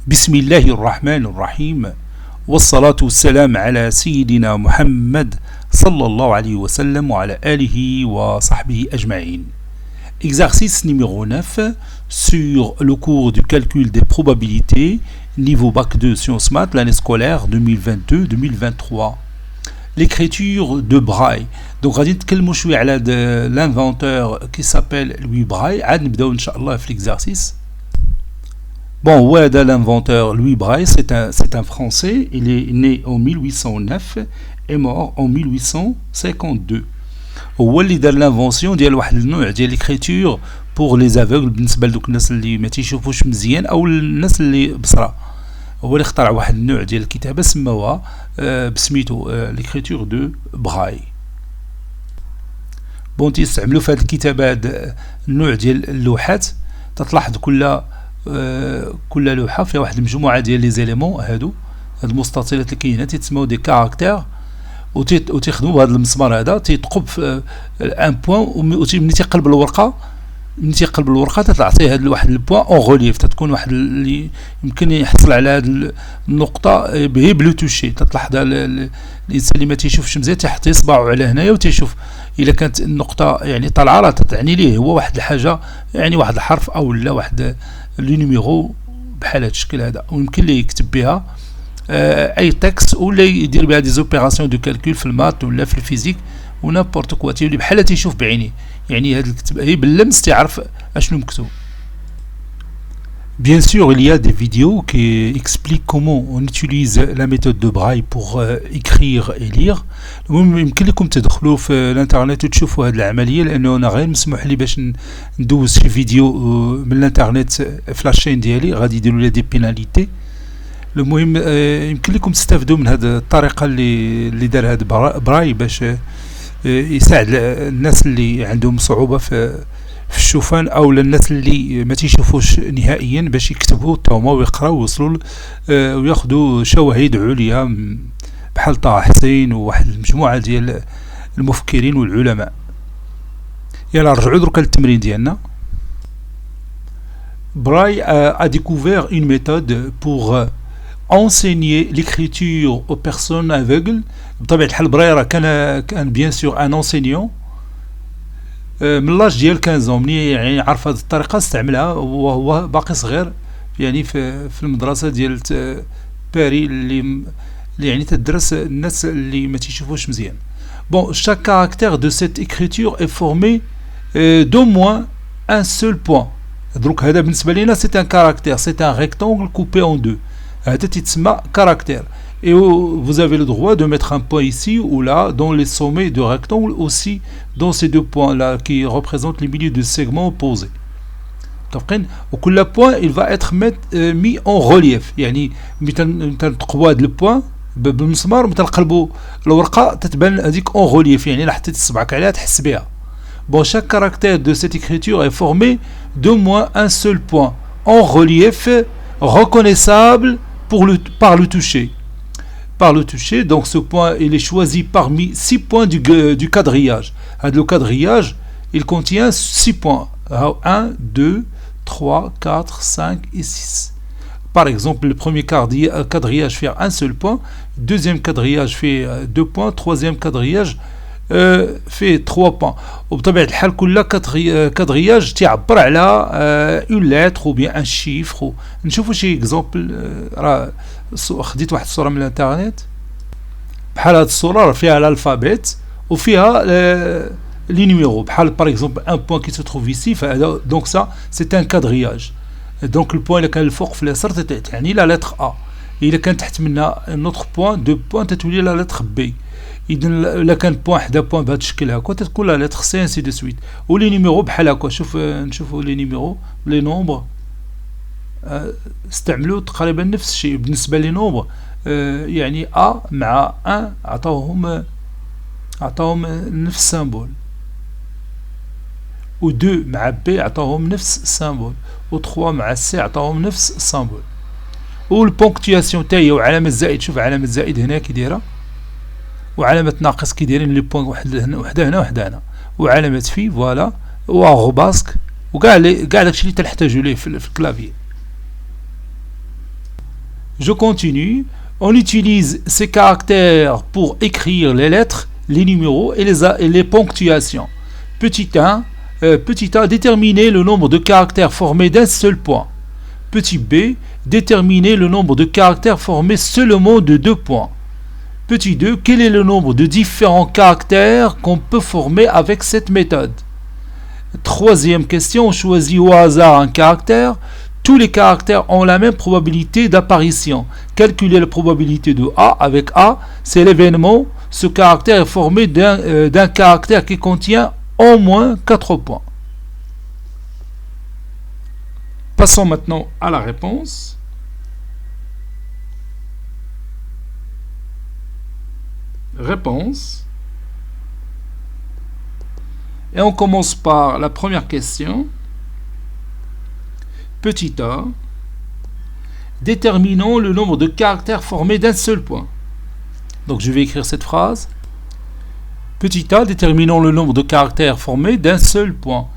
بسم الله الرحمن الرحيم والصلاة والسلام على سيدنا محمد صلى الله عليه وسلم وعلى آله وصحبه أجمعين. Exercice numéro 9 sur le cours du calcul des probabilités, niveau bac 2 sciences maths, l'année scolaire 2022-2023. L'écriture de Braille. Donc غادي نتكلموا شويه على l'inventeur qui s'appelle Louis Braille. عاد نبداو ان شاء الله في l'exercice. Bon, Ouada, l'inventeur Louis Braille, c'est un Français. Il est né en 1809 et mort en 1852. هو اللي دار l'invention ديال واحد النوع ديال l'écriture pour les aveugles بالنسبه لدوك الناس اللي ما تيشوفوش مزيان او الناس اللي بصره. هو اللي اخترع واحد النوع ديال الكتابه سموها بسميتو l'écriture de Braille. بون تيستعملوا في هذه الكتابه هذا النوع ديال اللوحات. تلاحظ كل لوحه فيها واحد المجموعه ديال لي زيليمون هادو هاد المستطيلات اللي كاينه تيتسموا دي كاركتير وتيخدموا بهذا المسمار هذا تيثقب في ان بوين ملي تيقلب الورقه تعطيه هاد واحد البوين اون غوليف تتكون واحد اللي يمكن يحصل على هاد النقطه به بلو توشي. تلاحظ الانسان اللي ما تيشوفش مزيان تيحط اصبعه على هنايا وتيشوف الا كانت النقطه يعني طالعه راه تعني ليه هو واحد الحاجه يعني واحد الحرف او لا واحد لو نيميرو بحال هذا الشكل هذا ويمكن ليه يكتب بها اي تكست ولا يدير بها دي زوبيراسيون دو كالكول في المات ولا في الفيزيك ونابورت كوا تيولي بحال تيشوف بعينيه يعني هذا الكتب هي باللمس تعرف اشنو مكتوب. Bien sûr, il y a des vidéos qui expliquent comment on utilise la méthode de Braille pour écrire et lire. يمكن لكم تدخلوا في الانترنت وتشوفوا هذه العمليه لانه انا غير مسموح لي باش ندوز شي فيديو من الانترنت في لاشين ديالي غادي يديروا لي دي بيناليتي. المهم يمكن لكم تستافدوا من هذه الطريقه اللي دار هذا براي باش يساعد الناس اللي عندهم صعوبه في الشوفان او الناس اللي ما تيشوفوش نهائيا باش يكتبوا هما ويقراو ويوصلوا وياخذوا شواهد عليا بحال طه حسين وواحد المجموعه ديال المفكرين والعلماء. يلا نرجعوا درك للتمرين ديالنا. Braille a découvert une méthode pour enseigner l'écriture aux personnes aveugles. بطبيعه الحال براي راه كان بيان سور ان انسينيون من لاج ديال 15 مني يعني عرف هذه الطريقه استعملها وهو باقي صغير يعني في المدرسه ديال باري اللي يعني تدرس الناس اللي ما تيشوفوش مزيان. Bon, chaque caractère de cette écriture est formé d'au moins un seul point. Donc هذا بالنسبه لينا c'est un caractère, c'est un rectangle coupé en deux. هذا تتسمى caractère. Et vous avez le droit de mettre un point ici ou là dans les sommets de rectangle aussi dans ces deux points là qui représentent les milieux de segments opposés. وكل point il va être mis en relief يعني مثلا تقوا هذا البوان بالمسمار مثلا نقلبوا الورقه تتبان هذيك en relief يعني الا حطيت صبعك عليها تحس بها. Bon, chaque caractère de cette écriture est formé d'au moins un seul point en relief reconnaissable par le toucher. Par le toucher, donc ce point il est choisi parmi 6 points du quadrillage. Le quadrillage il contient 6 points 1, 2, 3, 4, 5 et 6. Par exemple, le premier quadrillage fait un seul point, deuxième quadrillage fait 2 points, troisième quadrillage fait 3 points. وبطبيعة الحال كل quadrillage تعبر على une lettre ou bien un chiffre. نشوفوا شي exemple راه خديت واحد الصورة من الانترنت بحال هاد الصورة فيها الالفابيت وفيها لي نيميرو بحال par exemple un point qui se trouve ici فهذا donc ça c'est un quadrillage. donc le point اللي كان الفوق في اليسار تعني لا lettre A. إلا كان تحت منها notre point 2 points تتولي لا lettre B. إذا إلا كان بوان حدا بوان بهذا الشكل هكا تتكون لا لتر سي انسي دو سويت. ولي نيميرو بحال هكا نشوفوا لي نيميرو لي نومبر استعملوا تقريبا نفس الشيء بالنسبه لي نومبر يعني ا مع 1 عطاوهم نفس السامبول و 2 مع بي عطاوهم نفس السامبول و 3 مع سي عطاوهم نفس السامبول. والبونكتياسيون تا هي وعلامه الزائد شوف علامه الزائد هنا كي دايره وعلامة ناقص كي دايرين لي بوين وحده هنا وحده هنا وعلامة في فوالا وغوباسك وكاع داكشي اللي تنحتاجو ليه في الكلافي. Je continue. On utilise ces caractères pour écrire les lettres, les numéros et les ponctuations. Petit a, déterminer le nombre de caractères formés d'un seul point. Petit b, déterminer le nombre de caractères formés seulement de 2 points. Petit 2, quel est le nombre de différents caractères qu'on peut former avec cette méthode? Troisième question, on choisit au hasard un caractère. Tous les caractères ont la même probabilité d'apparition. Calculer la probabilité de A avec A, c'est l'événement. Ce caractère est formé d'un caractère qui contient au moins 4 points. Passons maintenant à la réponse. Réponse. Et on commence par la première question. Petit a. Déterminons le nombre de caractères formés d'un seul point. Donc je vais écrire cette phrase. Petit a, déterminons le nombre de caractères formés d'un seul point.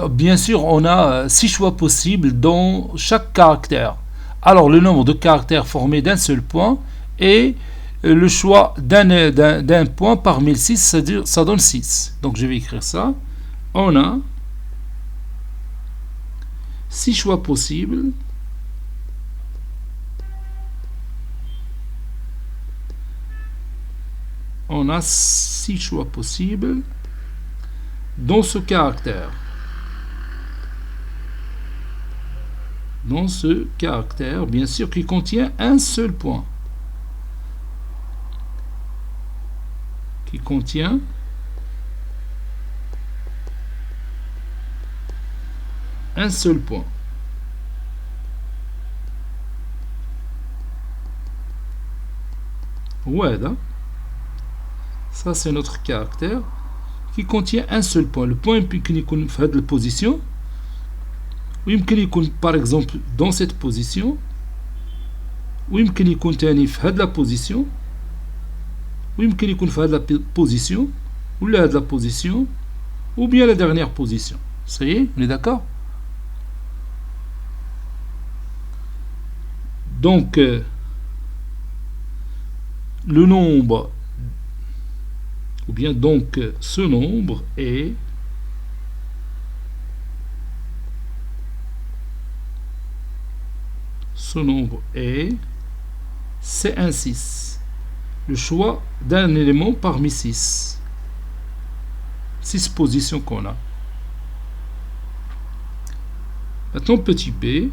Bien sûr, on a 6 choix possibles dans chaque caractère. Alors le nombre de caractères formés d'un seul point est le choix d'un point parmi les 6, c'est-à-dire ça donne 6. Donc je vais écrire ça. On a 6 choix possibles. On a 6 choix possibles dans ce caractère. Dans ce caractère, bien sûr, qui contient un seul point. Qui contient un seul point. وهذا, ça c'est notre caractère qui contient un seul point. Le point يمكن يكون في هذه البوزيشن ويمكن يكون par exemple dans cette position ويمكن يكون ثاني في هذه la position ويمكن يكون في هذه la position ولا هذه la position ou bien la dernière position. Ça y est, on est d'accord? Donc le nombre ou bien donc ce nombre est c'est un 6. Le choix d'un élément parmi 6 positions qu'on a. Maintenant petit b,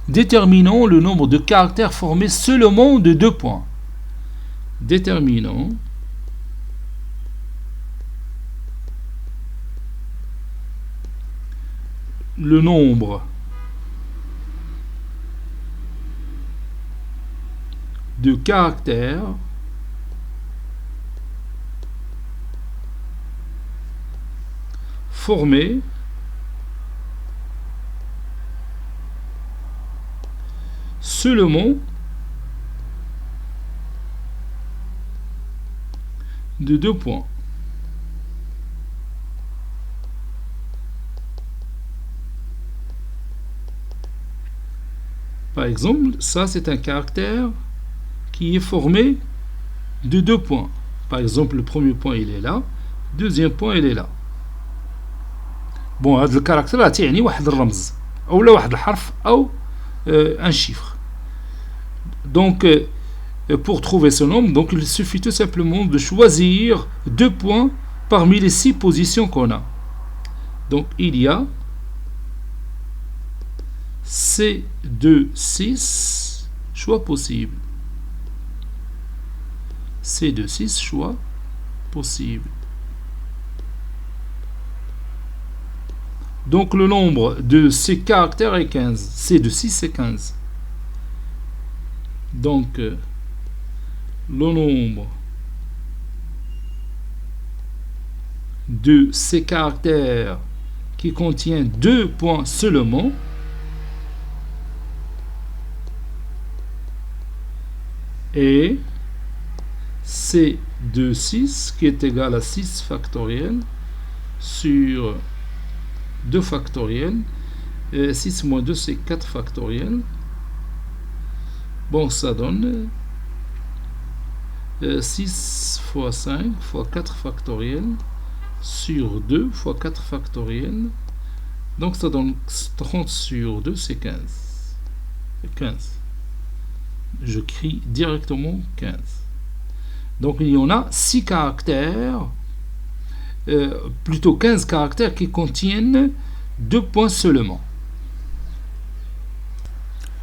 déterminons le nombre de caractères formés seulement de 2 points. Déterminons le nombre de caractères formés seulement de 2 points. Par exemple, ça c'est un caractère qui est formé de 2 points. Par exemple, le premier point il est là, deuxième point il est là. Bon, هذا الكاركتر تعني واحد الرمز او لا واحد الحرف او un chiffre. Donc pour trouver ce nombre, donc il suffit tout simplement de choisir 2 points parmi les 6 positions qu'on a. Donc il y a C2, 6 choix possibles. C2, 6 choix possibles. Donc le nombre de ces caractères est 15. C2, 6 c'est 15. Donc le nombre de ces caractères qui contient 2 points seulement est C2, 6 qui est égal à 6 factoriel sur 2 factoriel. 6 moins 2 c'est 4 factoriel Bon, ça donne 6 fois 5 fois 4 factoriel sur 2 fois 4 factoriel. Donc ça donne 30 sur 2, c'est 15. 15. Je crie directement 15. Donc il y en a 6 caractères, plutôt 15 caractères qui contiennent 2 points seulement.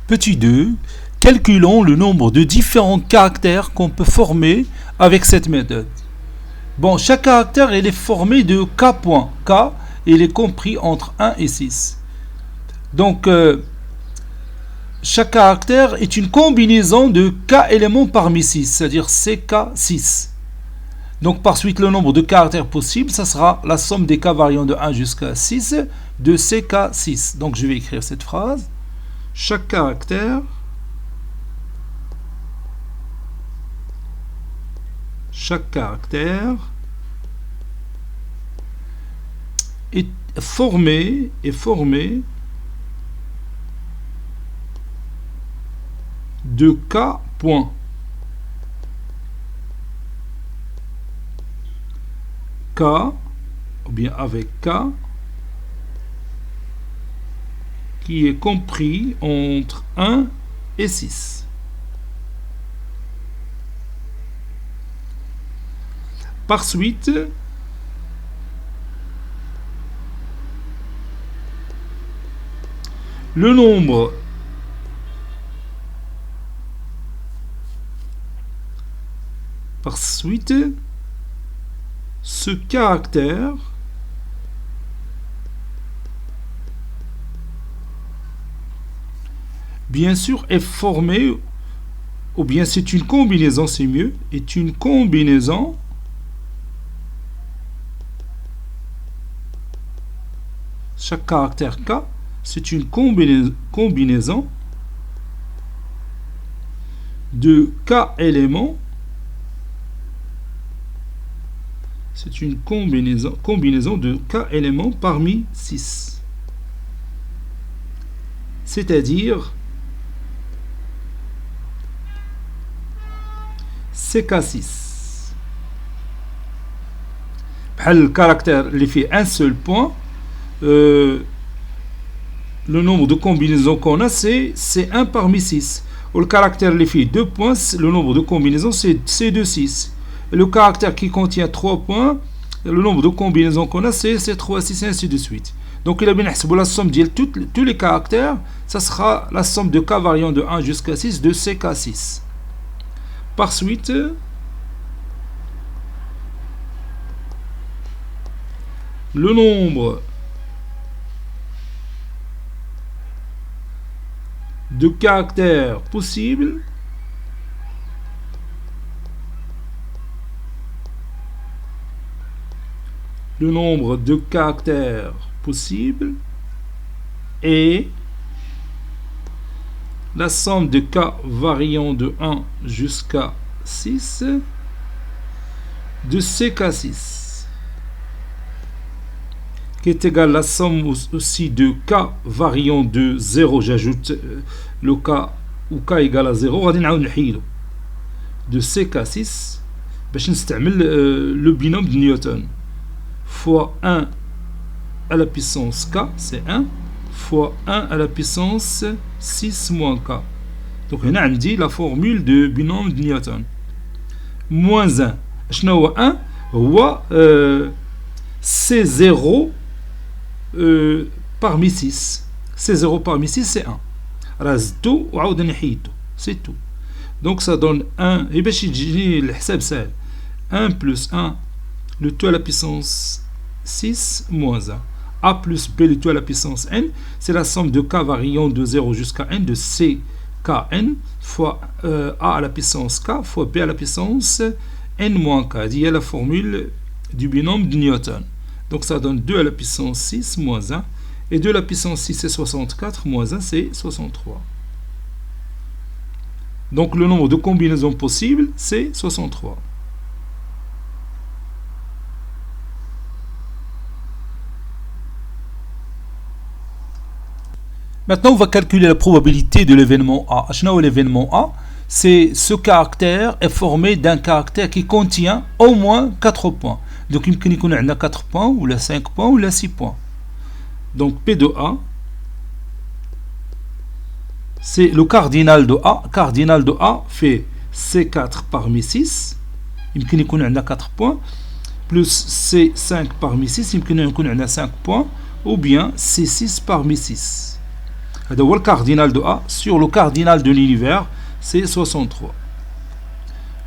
Petit 2. Calculons le nombre de différents caractères qu'on peut former avec cette méthode. Bon, chaque caractère il est formé de k points. K, il est compris entre 1 et 6. Donc, chaque caractère est une combinaison de k éléments parmi 6, c'est-à-dire ck6. Donc, par suite, le nombre de caractères possibles, ça sera la somme des k variant de 1 jusqu'à 6 de ck6. Donc, je vais écrire cette phrase. Chaque caractère est formé de k points. K, ou bien avec k, qui est compris entre 1 et 6. Par suite, le nombre ce caractère bien sûr est formé, ou bien c'est une combinaison, c'est mieux, est une combinaison chaque caractère k, c'est une combinaison de k éléments. C'est une combinaison de k éléments parmi 6. C'est-à-dire ck6. Le caractère il fait un seul point. Le nombre de combinaisons qu'on a, c'est 1 parmi 6. Ou le caractère il fait 2 points, le nombre de combinaisons, c'est de 6. Et le caractère qui contient 3 points, le nombre de combinaisons qu'on a, c'est 3, 6, et ainsi de suite. Donc, il a bien la somme de tous les caractères, ça sera la somme de k variant de 1 jusqu'à 6 de ck6. Par suite, le nombre de caractères possibles est la somme de k variant de 1 jusqu'à 6 de ck6, qui est égal à la somme aussi de k variant de 0, j'ajoute le k ou k égale à 0, غادي نعاود نحيلو de ck6 باش نستعمل le binôme de Newton fois 1 à la puissance k, c'est 1, fois 1 à la puissance 6 moins k. Donc هنا عندي la formule de binôme de Newton. Moins 1. شنو هو 1 هو C0 parmi 6. C0 parmi 6 c'est 1. راه زدتو وعاود حيدتو. C'est tout. Donc ça donne 1. Et باش يجيني الحساب سهل. 1 plus 1 le tout à la puissance 6 moins 1. A plus B le tout à la puissance n, c'est la somme de k variant de 0 jusqu'à n de ckn fois A à la puissance k fois B à la puissance n moins k. Il y a la formule du binôme de Newton. Donc ça donne 2 à la puissance 6 moins 1. Et 2 à la puissance 6 c'est 64, moins 1 c'est 63. Donc le nombre de combinaisons possibles c'est 63. Maintenant, on va calculer la probabilité de l'événement A. L'événement A, c'est ce caractère est formé d'un caractère qui contient au moins 4 points. Donc, il peut y avoir 4 points, ou 5 points, ou 6 points. Donc, P de A, c'est le cardinal de A. Cardinal de A fait C4 parmi 6. Il peut y avoir 4 points. Plus C5 parmi 6. Il peut y avoir 5 points. Ou bien C6 parmi 6. C'est le cardinal de A sur le cardinal de l'univers, c'est 63.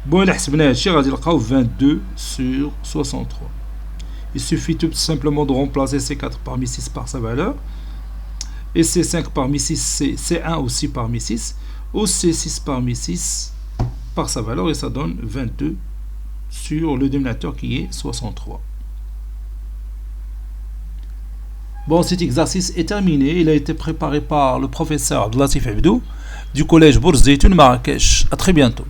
Bon, il y a 22 sur 63. Il suffit tout simplement de remplacer C4 parmi 6 par sa valeur. Et C5 parmi 6, c'est C1 aussi parmi 6. Ou C6 parmi 6 par sa valeur. Et ça donne 22 sur le dénominateur qui est 63. Bon, cet exercice est terminé. Il a été préparé par le professeur Abdelatif Abdou du collège Bourz Zeytoun Marrakech. À très bientôt.